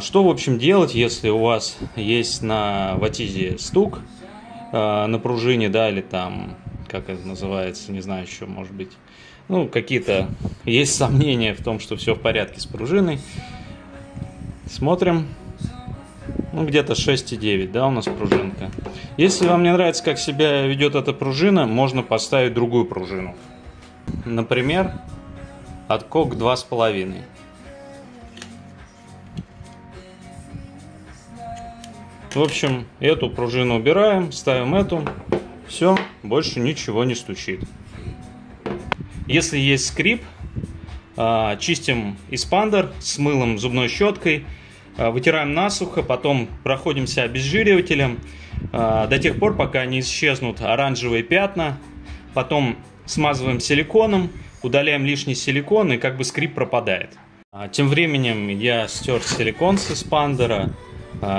Что, в общем, делать, если у вас есть на Ватизе стук на пружине, да, или там, как это называется, не знаю, еще, может быть, ну, какие-то есть сомнения в том, что все в порядке с пружиной. Смотрим. Ну, где-то 6,9, да, у нас пружинка. Если вам не нравится, как себя ведет эта пружина, можно поставить другую пружину. Например, откок 2,5. В общем, эту пружину убираем, ставим эту. Все, больше ничего не стучит. Если есть скрип, чистим эспандер с мылом, зубной щеткой, вытираем насухо, потом проходимся обезжиривателем до тех пор, пока не исчезнут оранжевые пятна. Потом смазываем силиконом, удаляем лишний силикон, и как бы скрип пропадает. Тем временем я стер силикон с эспандера.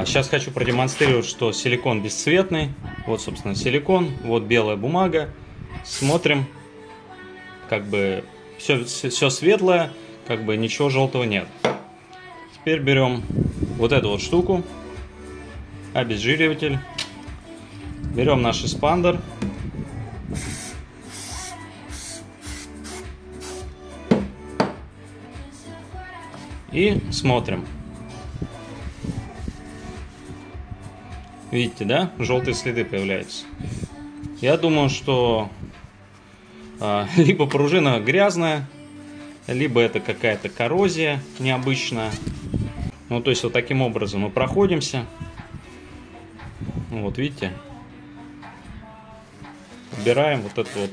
Сейчас хочу продемонстрировать, что силикон бесцветный. Вот, собственно, силикон, вот белая бумага. Смотрим, как бы все светлое, как бы ничего желтого нет. Теперь берем вот эту вот штуку, обезжириватель, берем наш эспандер, и смотрим. Видите, да? Желтые следы появляются. Я думаю, что либо пружина грязная, либо это какая-то коррозия необычная. Ну, то есть вот таким образом мы проходимся. Вот видите. Убираем вот этот вот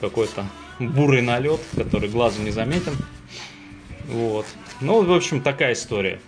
какой-то бурый налет, который глазу не заметен. Вот. Ну, в общем, такая история.